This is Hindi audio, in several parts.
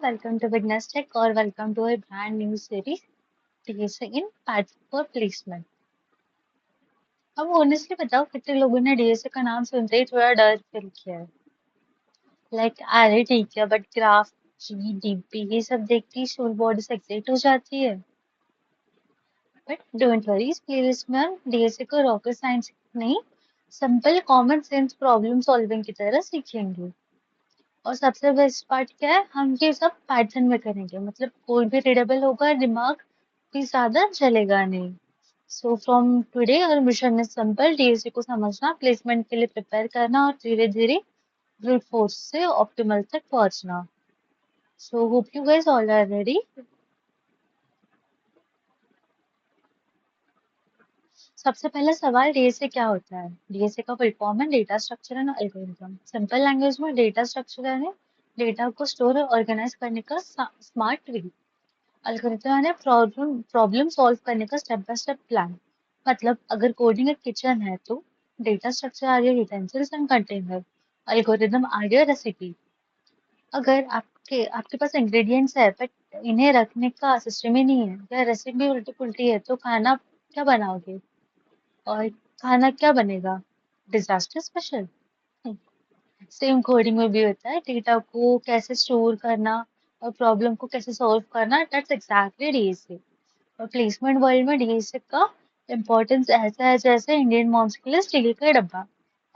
welcome to Witness Tech or welcome to a brand new series, DSA in Path for Placement. अब ऑनेस्टली बताओ कितने लोगों ने डीएसए का नाम सुनते ही थोड़ा डर फील किया है लाइक अरे ठीक है बट ग्राफ जीडीपी ये सब देखती ही सोल बॉडी से एक्साइट हो जाती है बट डोंट वरी इस प्लेलिस्ट में हम डीएसए को रॉकेट साइंस नहीं simple common sense problem solving की तरह सीखेंगे और सबसे बेस्ट पार्ट क्या है हम ये सब पाइथन में करेंगे मतलब कोड भी रीडेबल होगा दिमाग भी ज्यादा चलेगा नहीं सो फ्रॉम टुडे और मिशन इज सिंपल डीएससी को समझना प्लेसमेंट के लिए प्रिपेयर करना और धीरे धीरे ब्रूट फोर्स से ऑप्टिमल तक पहुंचना so hope you guys all are ready सबसे पहला सवाल डीएसए क्या होता है डीएसए का फुल फॉर्म है data structure and algorithm simple language में डेटा स्ट्रक्चर है डेटा को स्टोर और ऑर्गेनाइज करने का स्मार्ट वे एल्गोरिथम है प्रॉब्लम प्रॉब्लम सॉल्व करने का स्टेप बाय स्टेप प्लान मतलब अगर कोडिंग एक किचन है तो डेटा स्ट्रक्चर आ गया यूटेंसिल्स एंड कंटेनर एल्गोरिथम आ गया रेसिपी अगर आपके पास इंग्रेडिएंट्स है बट इन्हें रखने का सिस्टम ही नहीं है या रेसिपी उल्टी पुल्टी है तो खाना क्या बनाओगे और खाना क्या बनेगा डिजास्टर स्पेशल सेम कोडिंग में भी होता है डेटा को कैसे स्टोर करना और प्रॉब्लम को कैसे सॉल्व करना दैट्स एग्जैक्टली डीएसए और प्लेसमेंट वर्ल्ड में डीएसए का इम्पोर्टेंस ऐसा है जैसे इंडियन मॉम्स के लिए स्टील का डब्बा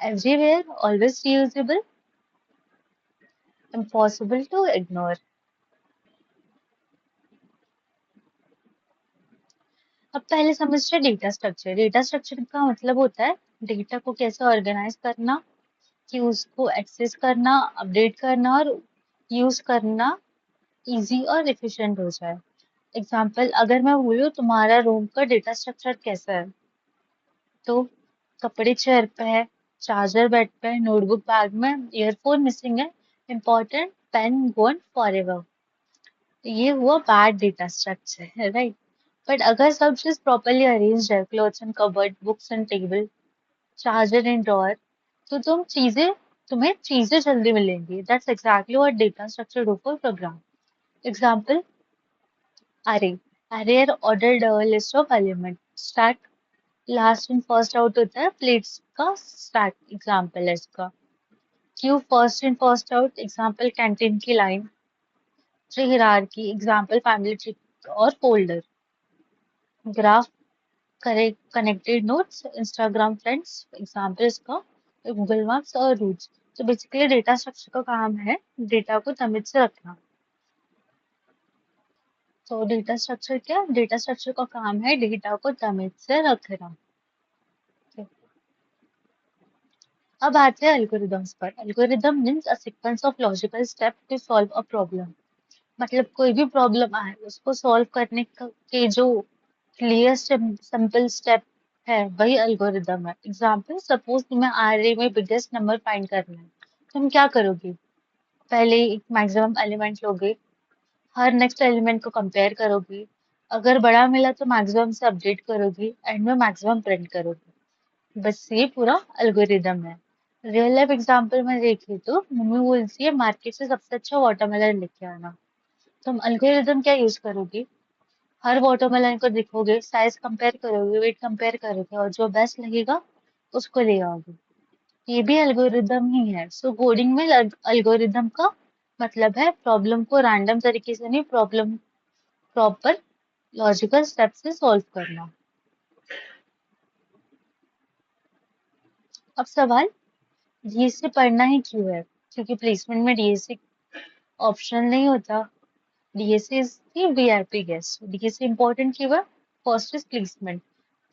everywhere always reusable impossible to ignore अब पहले समझते डेटा स्ट्रक्चर डेटा स्ट्रक्चर का मतलब होता है डेटा को कैसे ऑर्गेनाइज करना कि उसको एक्सेस करना अपडेट करना और यूज करना इजी और एफिशिएंट हो जाए एग्जाम्पल अगर मैं बोलूँ तुम्हारा रूम का डेटा स्ट्रक्चर कैसा है तो कपड़े चेयर पे है चार्जर बेड पे है नोटबुक बैग में ईयरफोन मिसिंग है इम्पोर्टेंट पेन गोन फॉरएवर ये हुआ बैड डेटा स्ट्रक्चर है राइट बट अगर सब चीज प्रॉपरली अरेंज्ड है clothes in cupboard books in table charger in drawer तो तुम्हें चीजें जल्दी मिलेंगी that's exactly what data structure do for program example array array ordered list of element stack last in first out होता है प्लेट्स का स्टैक एग्जाम्पल है इसका Q first in first out example canteen की line tree hierarchy example family tree और folder graph connected nodes Instagram friends example इसका गूगल मैप्स और रूट्स तो बेसिकली डेटा स्ट्रक्चर का काम है डेटा को तमीज से रखना तो डेटा स्ट्रक्चर क्या डेटा स्ट्रक्चर का काम है डेटा को तमीज से रखना अब आते हैं एल्गोरिदम्स पर algorithm means a sequence of logical step to solve a problem मतलब कोई भी प्रॉब्लम आए उसको सॉल्व करने के जो क्लियर सिंपल स्टेप है वही एल्गोरिदम है एग्जाम्पल सपोज तुम्हें आरए में बिगेस्ट नंबर फाइंड करना है तुम क्या करोगे पहले एक मैक्सिमम एलिमेंट लोगे हर नेक्स्ट एलिमेंट को कंपेयर करोगे अगर बड़ा मिला तो मैक्सिमम से अपडेट करोगी एंड में मैक्सिमम प्रिंट करोगे बस ये पूरा एल्गोरिदम है रियल लाइफ एग्जांपल में देखें तो मम्मी बोलती है मार्केट से सबसे अच्छा वाटरमेलन लेके आना तुम एल्गोरिदम क्या यूज करोगे हर वाटरमेलन को देखोगे साइज कंपेयर करोगे वेट कंपेयर करोगे और जो बेस्ट लगेगा उसको ले आओगे ये भी एल्गोरिदम ही है सो कोडिंग में एल्गोरिदम का मतलब है प्रॉब्लम को रैंडम तरीके से नहीं प्रॉब्लम प्रॉपर लॉजिकल स्टेप से सॉल्व करना अब सवाल डीएसए पढ़ना ही क्यों है क्योंकि प्लेसमेंट में डीएसए ऑप्शनल नहीं होता DSA is the VIP guest DSA important क्यों है फर्स्ट इज प्लेसमेंट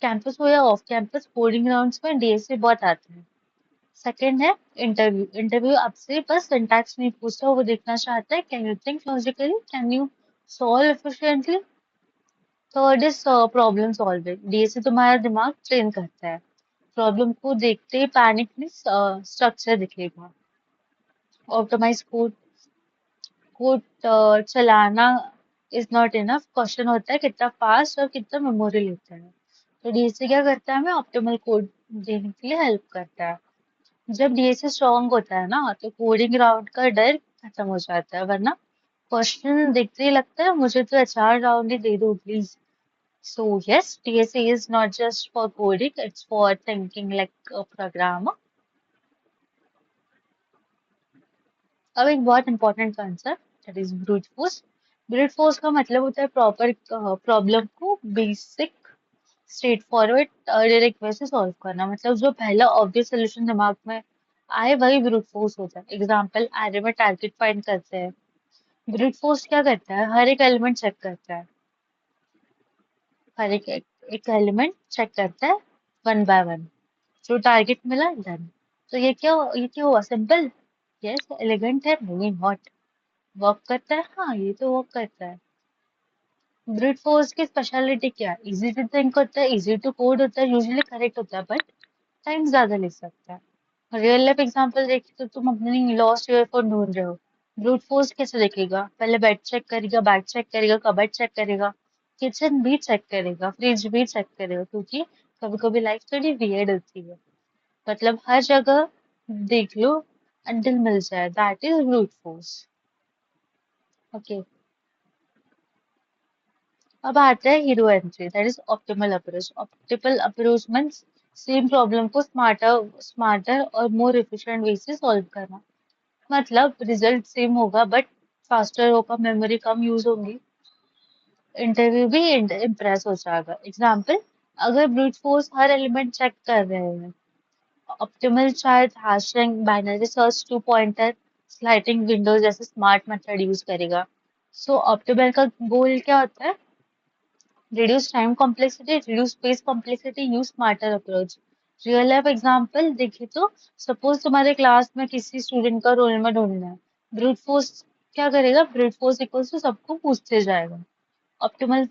कैंपस हो या ऑफ कैंपस कोडिंग राउंड्स में डीएसए बहुत आते हैं सेकंड है इंटरव्यू इंटरव्यू आपसे बस सिंटैक्स नहीं पूछता वो देखना चाहता है can you think logically can you solve efficiently third is problem solving DSA तुम्हारा दिमाग ट्रेन करता है प्रॉब्लम को देखते ही पैनिक में स्ट्रक्चर दिखेगा ऑप्टिमाइज कोड कोड चलाना इज नॉट इनफ क्वेश्चन होता है कितना फास्ट और कितना मेमोरी लेता है तो डीएसए क्या करता है हमें ऑप्टिमल कोड देने के लिए हेल्प करता है जब डीएसए स्ट्रांग होता है ना तो कोडिंग राउंड का डर खत्म हो जाता है वरना क्वेश्चन देखते ही लगता है मुझे तो एचआर राउंड ही दे दो please. So yes, TSA is not just for coding, it's for thinking like a programmer. अब एक बहुत important concept that is brute force. Brute force का मतलब होता है प्रॉपर प्रॉब्लम को basic straight forward direct way से सॉल्व करना. मतलब जो पहला ऑब्वियस सोल्यूशन दिमाग में आए वही ब्रूट फोर्स होता है. एग्जाम्पल एरे में टारगेट फाइंड करते हैं. ब्रूट फोर्स क्या करता है, हर एक एलिमेंट चेक करता है. हर एक एलिमेंट चेक करता है वन बाय वन. जो टारगेट मिला डन. तो ये क्या हुआ, सिंपल. यस, एलिगेंट है, नहीं नॉट. वर्क करता है, हाँ ये तो वर्क करता है. ब्रूट फोर्स की स्पेशलिटी क्या है, इजी टू थिंक होता है, इजी टू कोड होता है, यूजुअली करेक्ट होता है, बट टाइम ज्यादा ले सकता है. रियल लाइफ एग्जांपल देखिए तो तुम अपनी लॉस्ट ईयरफोन ढूंढ रहे हो. ब्रूट फोर्स कैसे देखेगा, पहले बेड चेक करेगा, बैग चेक करेगा, कबर्ड चेक करेगा, किचन भी चेक करेगा, फ्रिज भी चेक करेगा, क्योंकि कभी कभी लाइफ थोड़ी वियर्ड होती है. मतलब हर जगह देख लो अंटिल मिल जाए, that is brute force. Okay. अब आता है hero entry, that is optimal approach. Optimal approach means same problem को स्मार्टर स्मार्टर और मोर एफिशिएंट वे से सॉल्व करना. मतलब रिजल्ट सेम होगा बट फास्टर होगा, मेमोरी कम यूज होगी, इंटरव्यू भी इम्प्रेस हो जाएगा. एग्जाम्पल, अगर ब्रूट फोर्स हर एलिमेंट चेक कर रहे हैं, ऑप्टिमल शायद hashing, binary search, two pointer, sliding windows जैसे स्मार्ट मेथड यूज करेगा. सो ऑप्टिमल का गोल क्या होता है, reduce time complexity, reduce space complexity, use smarter approach. Real life example देखें तो सपोज तुम्हारे क्लास में किसी स्टूडेंट का रोल नंबर ढूंढना है. ब्रूट फोर्स क्या करेगा, ब्रूट फोर्स इक्वल्स टू सबको पूछते जाएगा. ऑप्टिमल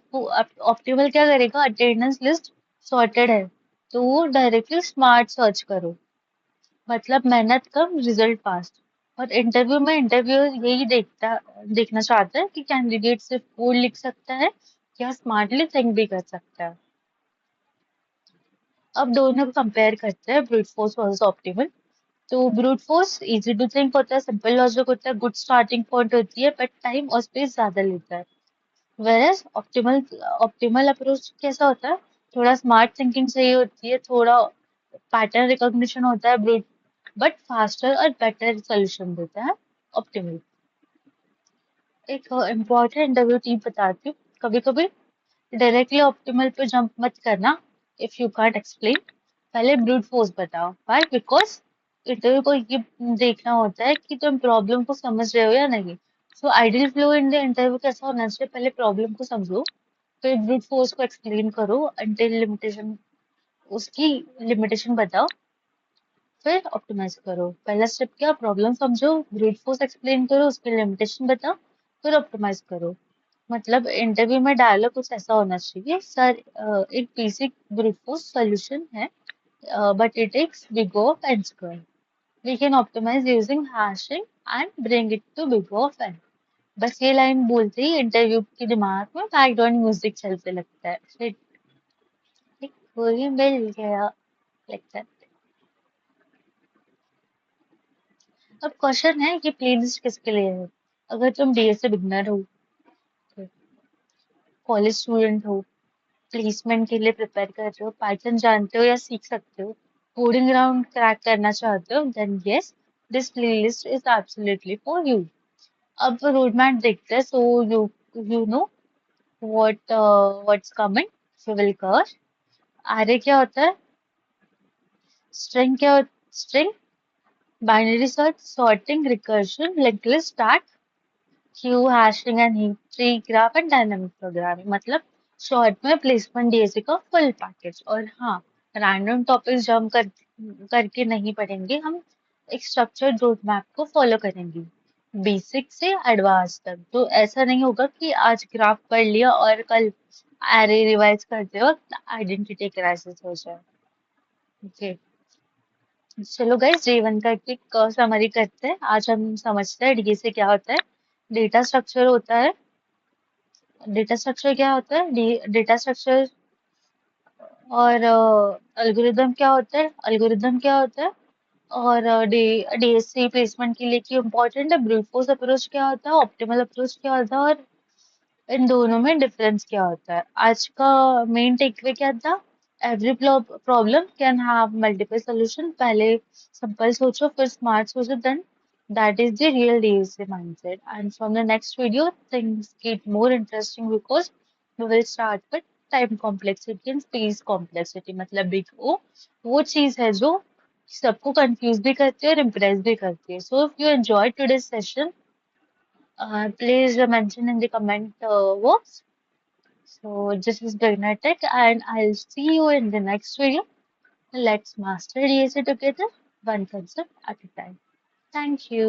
ऑप्टिमल क्या करेगा, अटेंडेंस लिस्ट सॉर्टेड है तो वो डायरेक्टली स्मार्ट सर्च करो. मतलब मेहनत कम, रिजल्ट फास्ट. और इंटरव्यू में इंटरव्यू यही देखना चाहता है कि कैंडिडेट सिर्फ कोड लिख सकता है या स्मार्टली थिंक भी कर सकता है. अब दोनों को कंपेयर करते हैं, ब्रूट फोर्स वर्सेस ऑप्टिमल. तो brute force easy to think होता है, सिंपल लॉजिक होता है, गुड स्टार्टिंग पॉइंट होती है, बट टाइम और स्पेस ज्यादा लेता है. वेरएस ऑप्टिमल ऑप्टिमल अप्रोच कैसा होता है, थोड़ा स्मार्ट थिंकिंग चाहिए होती है, थोड़ा पैटर्न रिकॉग्निशन होता है, ब्रूट बट फास्टर और बेटर सोल्यूशन देता है ऑप्टिमल. एक इम्पोर्टेंट इंटरव्यू टीप बताती हूँ. कभी कभी डायरेक्टली ऑप्टिमल पे जंप मत करना. इफ यू कांट एक्सप्लेन, पहले ब्रूट फोर्स बताओ. व्हाई, बिकॉज इंटरव्यू को ये देखना होता है कि तुम प्रॉब्लम को समझ रहे हो या नहीं. So ideal flow in the interview कैसा होना चाहिए, पहले प्रॉब्लम को समझो, फिर ब्रूट फोर्स को एक्सप्लेन करो अंटिल लिमिटेशन, उसकी लिमिटेशन बताओ, फिर ऑप्टिमाइज करो. पहला स्टेप क्या, प्रॉब्लम समझो, ब्रूट फोर्स एक्सप्लेन करो, उसकी लिमिटेशन बताओ, फिर ऑप्टिमाइज करो. मतलब इंटरव्यू में डायलॉग कुछ ऐसा होना चाहिए, सर एक बेसिक ब्रूट फोर्स सॉल्यूशन है, but it takes big of n square. We can optimise using hashing and bring it to big of n. बस ये लाइन बोलते ही इंटरव्यू के दिमाग में बैकग्राउंड म्यूजिक चलते लगता है, फिर एक कोई मिल गया लगता है. अब क्वेश्चन है कि प्लेलिस्ट किसके लिए है. अगर तुम डीएसए बिगनर हो, कॉलेज स्टूडेंट हो, प्लेसमेंट के लिए प्रिपेयर कर रहे हो, पाइथन जानते हो या सीख सकते हो, कोडिंग ग्राउंड क्रैक करना चाहते हो, then yes, this playlist is absolutely for you. अब रोड मैप देखते हैं, so you you know what's coming. So will cover. Array क्या होता है, स्ट्रिंग क्या होता है, string, binary search, sorting, recursion, link list, stack, queue, hashing and heap tree, graph and dynamic programming. मतलब शॉर्ट में प्लेसमेंट डीएसए का फुल पैकेज. और हाँ, रैंडम टॉपिक्स जम करके नहीं पढ़ेंगे हम, एक स्ट्रक्चर्ड रोड मैप को फॉलो करेंगे बेसिक से एडवांस तक. तो ऐसा नहीं होगा कि आज ग्राफ पढ़ लिया और कल एरे रिवाइज करते वक्त आइडेंटिटी क्राइसिस हो जाए. ओके. चलो गाइस, J1 का एक समरी करते हैं. आज हम समझते हैं डीएसए क्या होता है. डेटा स्ट्रक्चर होता है. डेटा स्ट्रक्चर क्या होता है, डेटा स्ट्रक्चर. और एल्गोरिदम क्या होता है, एल्गोरिदम क्या होता है, और डीएससी प्लेसमेंट के लिए कि इम्पोर्टेंट है, ब्रूट फोर्स अप्रोच क्या होता है, ऑप्टिमल अप्रोच क्या होता है, और इन दोनों में डिफरेंस क्या होता है। आज का मेन टेकअवे क्या था? Every problem can have multiple solution. पहले सिंपल सोचो, फिर स्मार्ट सोचो, then that is the real DSC mindset. And from the next video things get more interesting because we will start with time complexity and space complexity. मतलब बिग ओ वो चीज है जो सबको कंफ्यूज भी करती है और इम्प्रेस भी करती है। So if you enjoy today's session, please mention in the comment box. So this is Beginner Tech and I'll see you in the next video. Let's master DSA together, one concept at a time. Thank you.